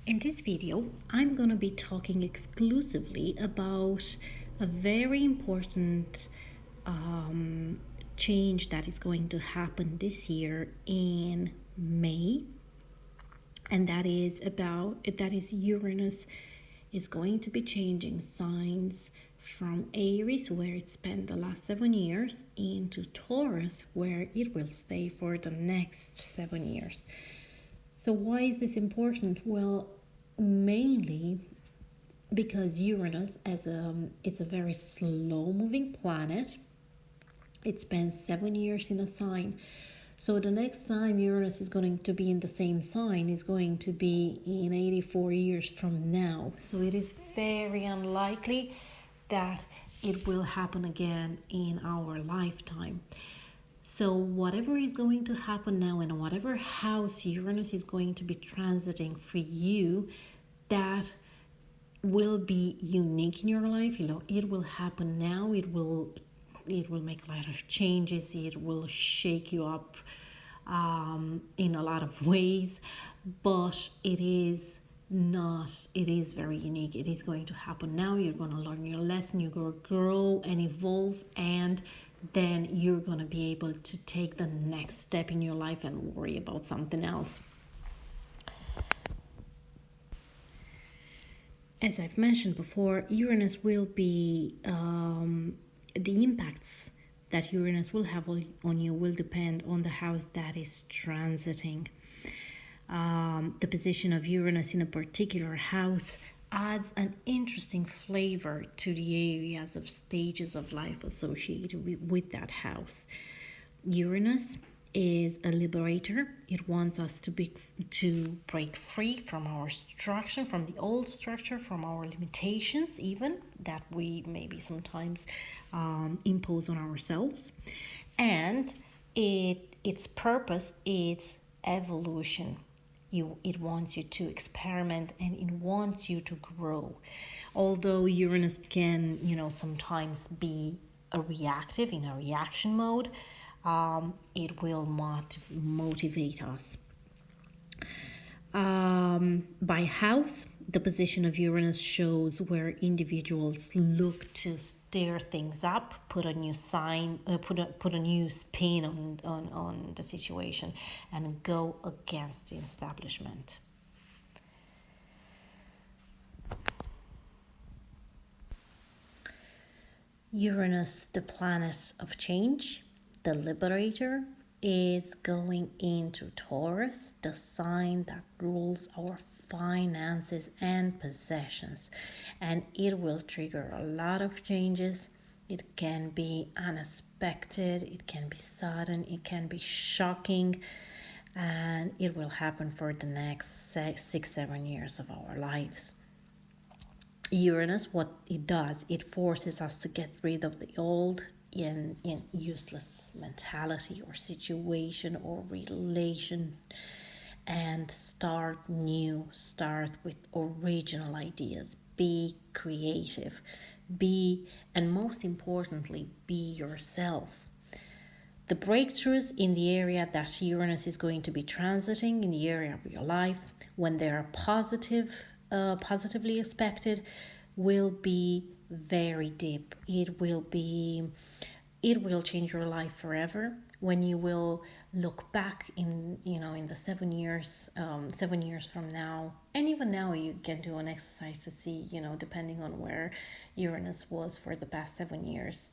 In this video, I'm going to be talking exclusively about a very important change that is going to happen this year in May, and that is Uranus is going to be changing signs from Aries, where it spent the last 7 years, into Taurus, where it will stay for the next 7 years. So why is this important? Well, mainly because Uranus, it's a very slow moving planet. It spends 7 years in a sign. So the next time Uranus is going to be in the same sign is going to be in 84 years from now. So it is very unlikely that it will happen again in our lifetime. So whatever is going to happen now, in whatever house Uranus is going to be transiting for you, that will be unique in your life. It will happen now. It will make a lot of changes. It will shake you up in a lot of ways, but it is very unique. It is going to happen now. You're going to learn your lesson. You're going to grow and evolve, and then you're going to be able to take the next step in your life and worry about something else. As I've mentioned before, Uranus will be the impacts that Uranus will have on you will depend on the house that is transiting. The position of Uranus in a particular house adds an interesting flavor to the areas of stages of life associated with that house. Uranus is a liberator. It wants us to break free from our structure, from the old structure, from our limitations, even that we maybe sometimes impose on ourselves. And its purpose is evolution. It wants you to experiment, and it wants you to grow. Although Uranus can, sometimes be in a reaction mode, it will motivate us. By house, the position of Uranus shows where individuals look to stir things up, put a new spin on the situation, and go against the establishment. Uranus, the planet of change, the liberator, is going into Taurus, the sign that rules our finances and possessions, and it will trigger a lot of changes. It can be unexpected, it can be sudden, it can be shocking, and it will happen for the next 6-7 years of our lives. Uranus, what it does, it forces us to get rid of the old in useless mentality or situation or relation, and start with original ideas. Be creative, and most importantly, be yourself. The breakthroughs in the area that Uranus is going to be transiting, in the area of your life, when they are positively expected, will be very deep. It will change your life forever. When you will look back in the 7 years from now, and even now you can do an exercise to see, depending on where Uranus was for the past 7 years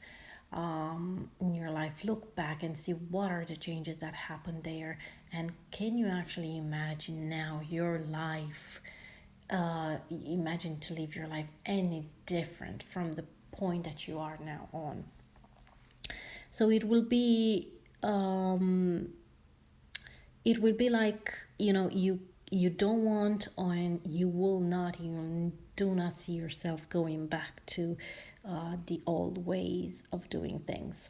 in your life, look back and see what are the changes that happened there, and can you actually imagine now your life, imagine to live your life any different from the point that you are now on. So it will be like, you don't want, and you will not, even do not see yourself going back to the old ways of doing things.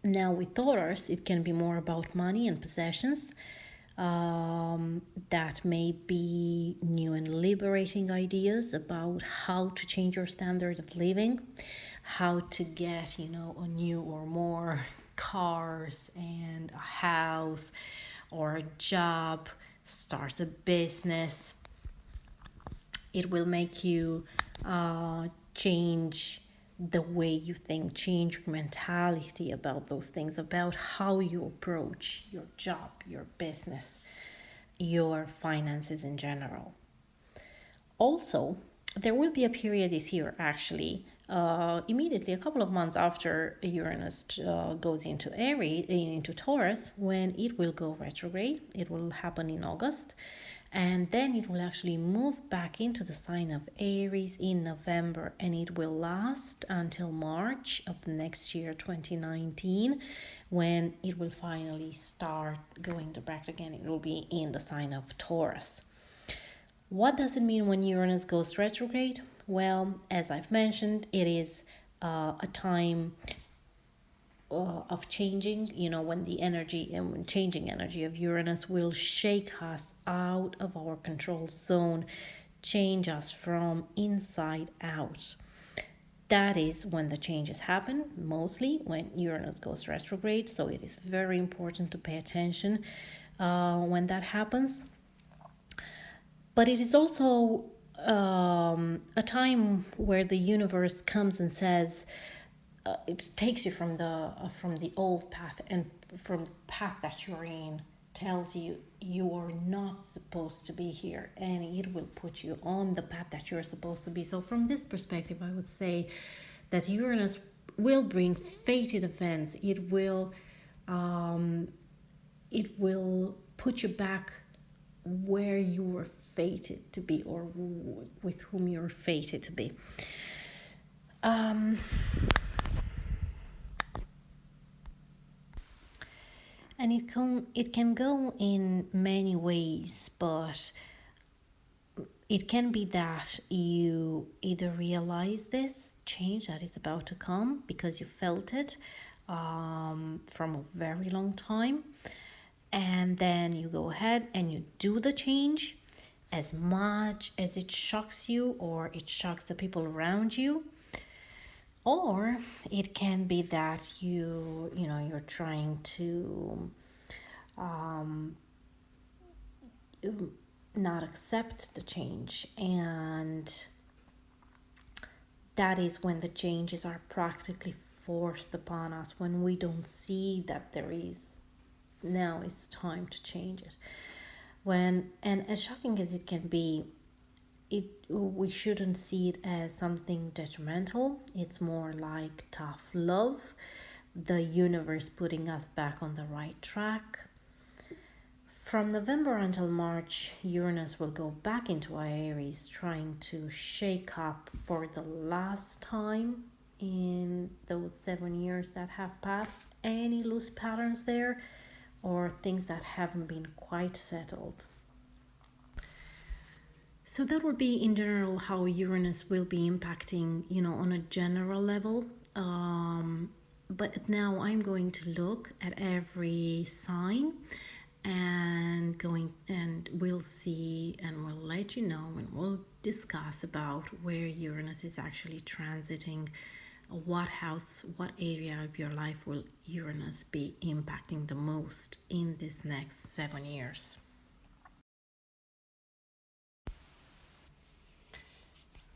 Now with Taurus, it can be more about money and possessions. That may be new and liberating ideas about how to change your standard of living, how to get, a new or more cars and a house or a job, start a business, It will make you change the way you think, change your mentality about those things, about how you approach your job, your business, your finances in general. Also, there will be a period this year, actually, immediately a couple of months after Uranus goes into Aries, into Taurus, when it will go retrograde. It will happen in August, and then it will actually move back into the sign of Aries in November, and it will last until March of next year, 2019, when it will finally start going direct again. It will be in the sign of Taurus. What does it mean when Uranus goes retrograde? Well, as I've mentioned, it is a time of changing, when the energy and when changing energy of Uranus will shake us out of our control zone, change us from inside out. That is when the changes happen, mostly when Uranus goes retrograde. So it is very important to pay attention when that happens. But it is also a time where the universe comes and says, it takes you from the old path, and from the path that you're in, tells you you are not supposed to be here, and it will put you on the path that you're supposed to be. So from this perspective, I would say that Uranus will bring fated events. It will put you back where you were fated to be, or with whom you're fated to be. And it can go in many ways, but it can be that you either realize this change that is about to come because you felt it from a very long time, and then you go ahead and you do the change, as much as it shocks you or it shocks the people around you. Or it can be that you're trying to not accept the change, and that is when the changes are practically forced upon us, when we don't see that now it's time to change it. And as shocking as it can be, we shouldn't see it as something detrimental. It's more like tough love, the universe putting us back on the right track. From November until March, Uranus will go back into Aries, trying to shake up for the last time in those 7 years that have passed any loose patterns there, or things that haven't been quite settled. So that would be in general how Uranus will be impacting, on a general level. But now I'm going to look at every sign, and we'll see, and we'll let you know, and we'll discuss about where Uranus is actually transiting, what house, what area of your life will Uranus be impacting the most in this next 7 years.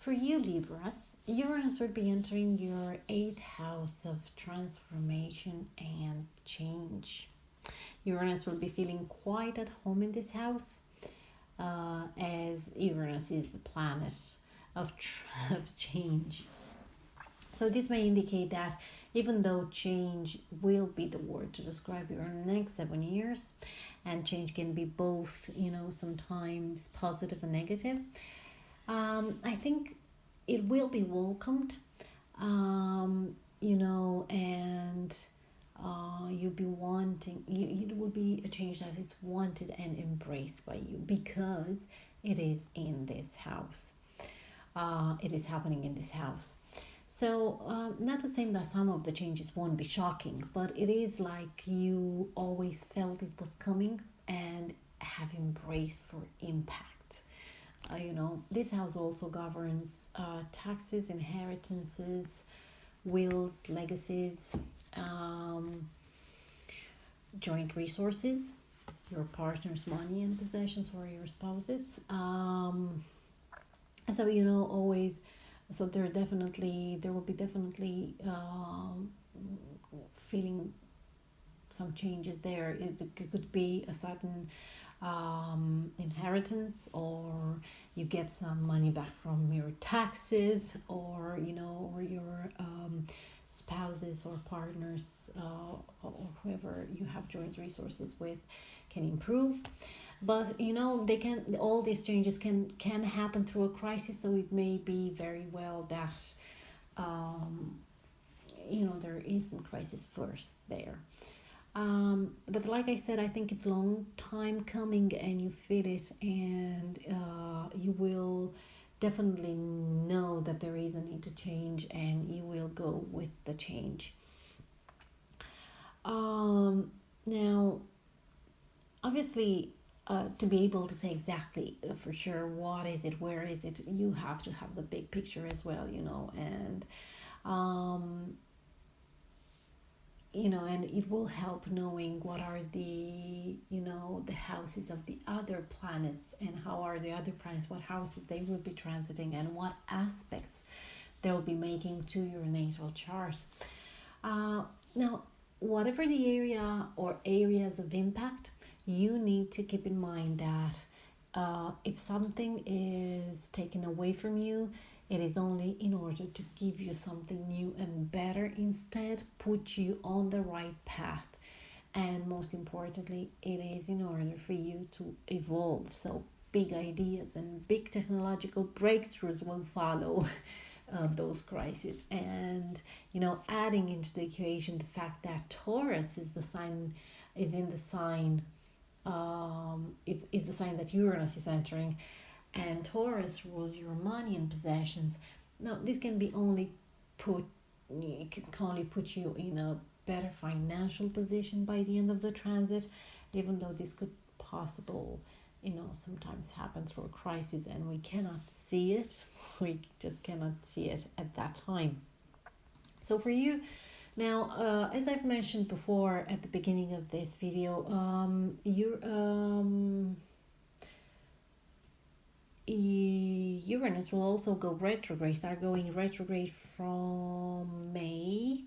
For you, Libras, Uranus would be entering your 8th house of transformation and change. Uranus will be feeling quite at home in this house, as Uranus is the planet of change. So this may indicate that even though change will be the word to describe your next 7 years, and change can be both, sometimes positive and negative, I think it will be welcomed, and you'll be wanting, it will be a change that is wanted and embraced by you, because it is in this house. It is happening in this house. So not to say that some of the changes won't be shocking, but it is like you always felt it was coming and have embraced for impact. This house also governs taxes, inheritances, wills, legacies, joint resources, your partner's money and possessions, or your spouse's. So always, so there will be definitely feeling some changes there. It could be a sudden inheritance, or you get some money back from your taxes, or or your spouses or partners, or whoever you have joint resources with, can improve. But they can all these changes can happen through a crisis, so it may be very well that um, there isn't crisis first there. But like I said, I think it's a long time coming, and you feel it, and you will definitely know that there is a need to change, and you will go with the change. Now, obviously, to be able to say exactly for sure what is it, where is it, you have to have the big picture as well, and um, and it will help knowing what are the houses of the other planets, and how are the other planets, what houses they will be transiting, and what aspects they'll be making to your natal chart. Now, whatever the area or areas of impact, you need to keep in mind that if something is taken away from you, it is only in order to give you something new and better instead, put you on the right path. And most importantly, it is in order for you to evolve. So, big ideas and big technological breakthroughs will follow those crises. And, adding into the equation the fact that Taurus is in the sign, is the sign that Uranus is entering, and Taurus rules your money and possessions. Now, this can be only put it can only put you in a better financial position by the end of the transit, even though this could possible, sometimes happen through a crisis, and we cannot see it. We just cannot see it at that time. So for you, now, as I've mentioned before at the beginning of this video, Uranus will also go retrograde, start going retrograde from May.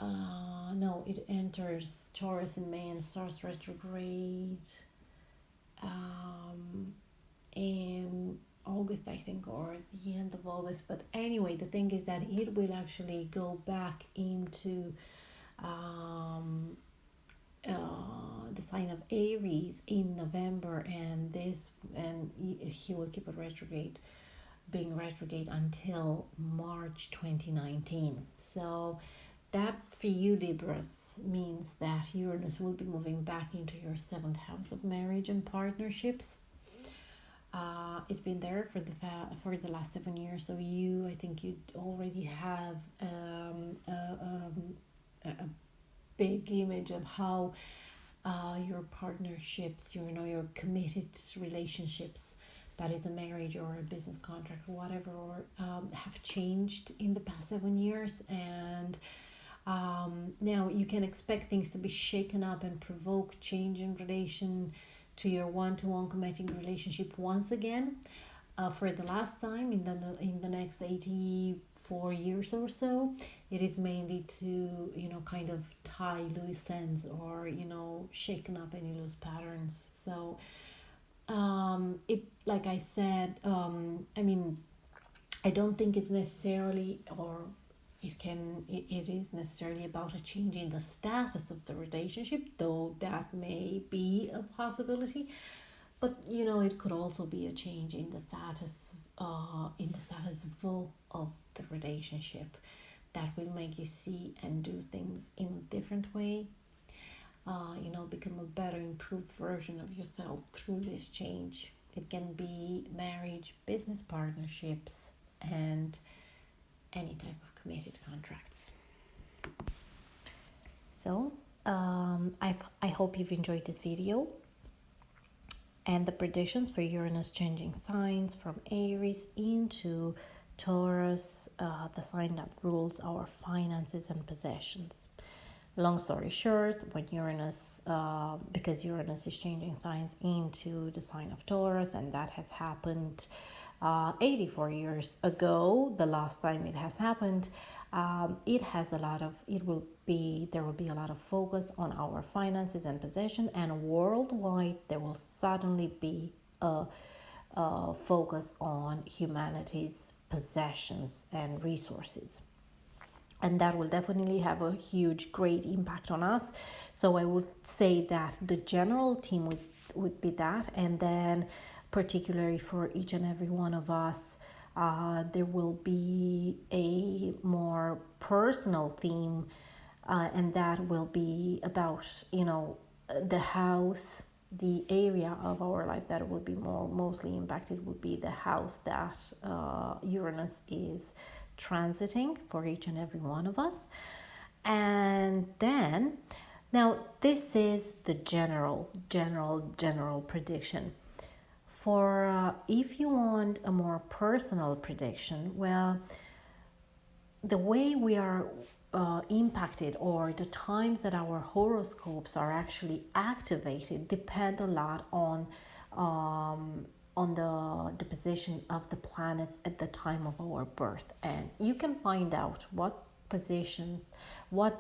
No, it enters Taurus in May and starts retrograde in August, I think, or the end of August. But anyway, the thing is that it will actually go back into the sign of Aries in November, and he will keep it being retrograde until March 2019. So that for you Libras means that Uranus will be moving back into your seventh house of marriage and partnerships. It's been there for the last 7 years, so I think you already have a big image of how your partnerships, your committed relationships, that is a marriage or a business contract or whatever, or have changed in the past 7 years. And now you can expect things to be shaken up and provoke change in relation to your one-to-one committing relationship once again, for the last time in the next 84 years or so. It is mainly to kind of tie loose ends, or shaken up any loose patterns. So it, like I said, I mean, I don't think it's necessarily, or it is necessarily about a change in the status of the relationship, though that may be a possibility. But it could also be a change in the status quo of the relationship, that will make you see and do things in a different way. Become a better, improved version of yourself through this change. It can be marriage, business partnerships, and any type of committed contracts. So I hope you've enjoyed this video and the predictions for Uranus changing signs from Aries into Taurus, the sign that rules our finances and possessions. Long story short, when because Uranus is changing signs into the sign of Taurus, and that has happened 84 years ago, the last time it has happened. It has a lot of, there will be a lot of focus on our finances and possession, and worldwide there will suddenly be a focus on humanity's possessions and resources, and that will definitely have a huge, great impact on us. So I would say that the general theme would be that, and then particularly for each and every one of us, there will be a more personal theme, and that will be about, the house, the area of our life that will be mostly impacted would be the house that Uranus is transiting for each and every one of us. And then, now this is the general prediction. For if you want a more personal prediction, well, the way we are impacted, or the times that our horoscopes are actually activated, depend a lot on the position of the planets at the time of our birth. And you can find out what positions, what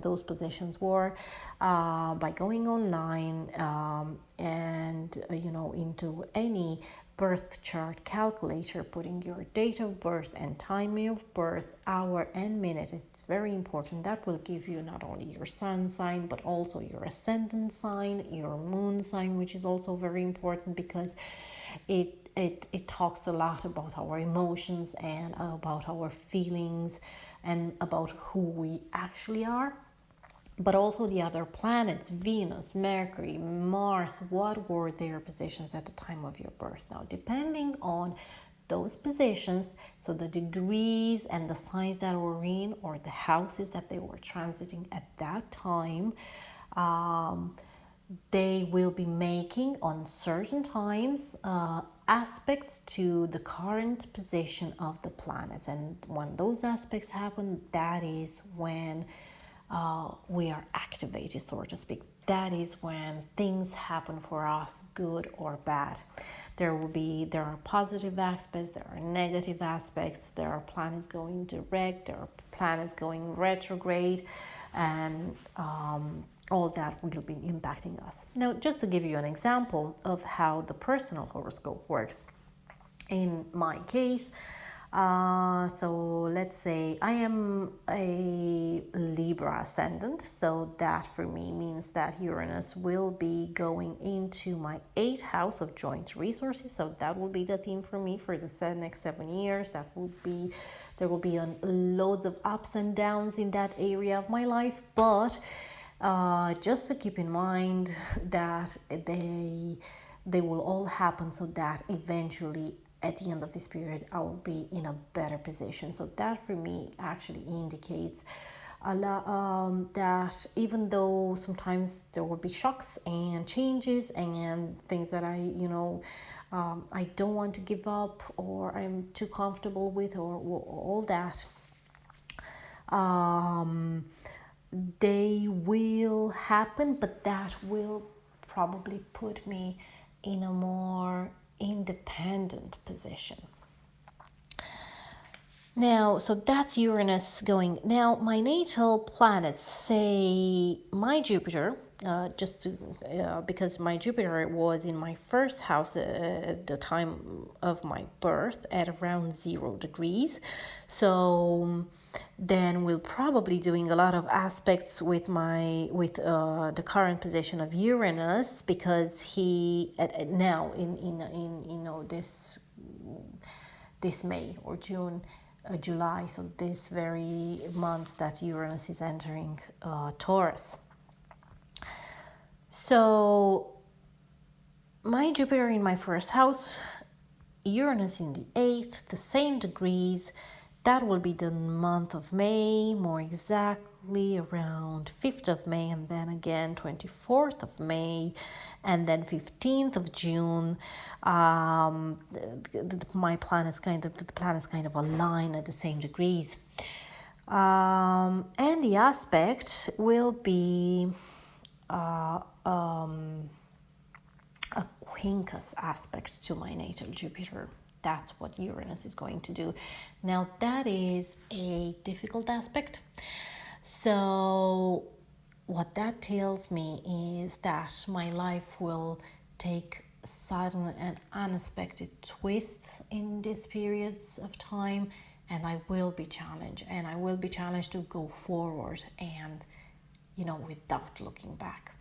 those positions were, by going online, and into any birth chart calculator, putting your date of birth and time of birth, hour and minute. It's very important. That will give you not only your sun sign, but also your ascendant sign, your moon sign, which is also very important, because it talks a lot about our emotions and about our feelings and about who we actually are. But also the other planets, Venus, Mercury, Mars, what were their positions at the time of your birth? Now, depending on those positions, so the degrees and the signs that were in, or the houses that they were transiting at that time, they will be making on certain times aspects to the current position of the planets. And when those aspects happen, that is when we are activated, so to speak. That is when things happen for us, good or bad. There are positive aspects, there are negative aspects, there are planets going direct, there are planets going retrograde, and all that will be impacting us. Now, just to give you an example of how the personal horoscope works, in my case, so let's say I am a Libra ascendant, so that for me means that Uranus will be going into my 8th house of joint resources. So that will be the theme for me for the next 7 years. There will be loads of ups and downs in that area of my life, but just to keep in mind that they will all happen, so that eventually at the end of this period I will be in a better position. So that for me actually indicates a lot, that even though sometimes there will be shocks and changes and things that I don't want to give up, or I'm too comfortable with, or all that, they will happen, but that will probably put me in a more independent position. Now, so that's Uranus going. Now, my natal planets, say my Jupiter, because my Jupiter was in my first house at the time of my birth at around 0 degrees. So then we'll probably doing a lot of aspects with the current position of Uranus, because he now in this May or June, July, so this very month that Uranus is entering Taurus. So my Jupiter in my first house, Uranus in the 8th, the same degrees. That will be the month of May, more exactly around 5th of May, and then again 24th of May, and then 15th of June. My planets kind of align at the same degrees, and the aspect will be a quincus aspect to my natal Jupiter. That's what Uranus is going to do. Now, that is a difficult aspect. So, what that tells me is that my life will take sudden and unexpected twists in these periods of time, and I will be challenged, and I will be challenged to go forward and, without looking back.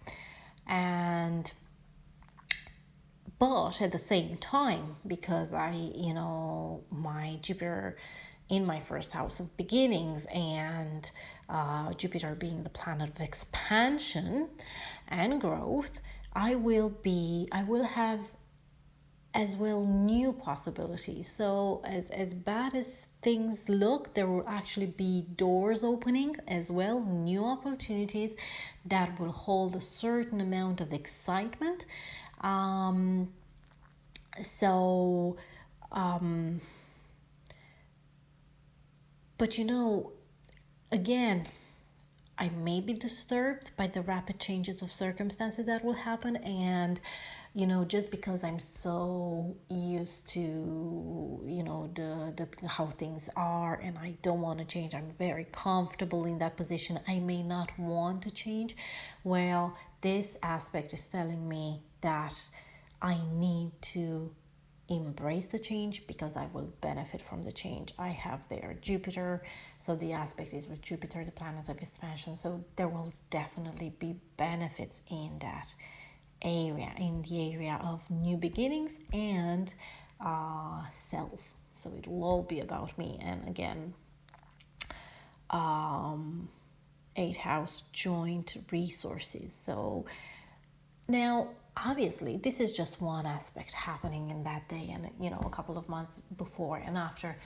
But at the same time, because my Jupiter in my first house of beginnings, and Jupiter being the planet of expansion and growth, I will have as well new possibilities. So as bad as things look, there will actually be doors opening as well, new opportunities that will hold a certain amount of excitement. So but again, I may be disturbed by the rapid changes of circumstances that will happen, and just because I'm so used to the how things are, and I don't want to change. I'm very comfortable in that position. I may not want to change. Well, this aspect is telling me that I need to embrace the change, because I will benefit from the change. I have there Jupiter, so the aspect is with Jupiter, the planet of expansion, so there will definitely be benefits in that area, in the area of new beginnings and self. So it will all be about me. And again, 8th house, joint resources. So now, obviously, this is just one aspect happening in that day, and a couple of months before and after.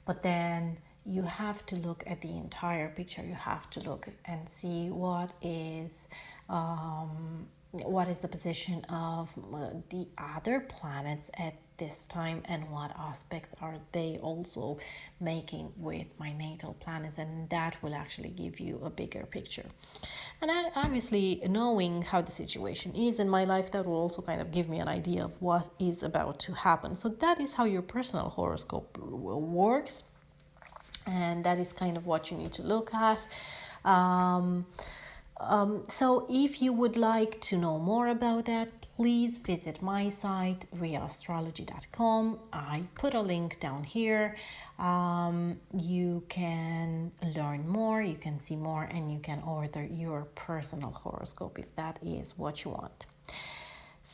But then you have to look at the entire picture. You have to look and see what is the position of the other planets at this time, and what aspects are they also making with my natal planets, and that will actually give you a bigger picture. And obviously, knowing how the situation is in my life, that will also kind of give me an idea of what is about to happen. So that is how your personal horoscope works, and that is kind of what you need to look at. So if you would like to know more about that, please visit my site, rheaastrology.com. I put a link down here. You can learn more, you can see more, and you can order your personal horoscope if that is what you want.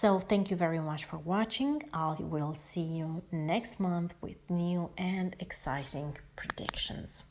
So thank you very much for watching. I will see you next month with new and exciting predictions.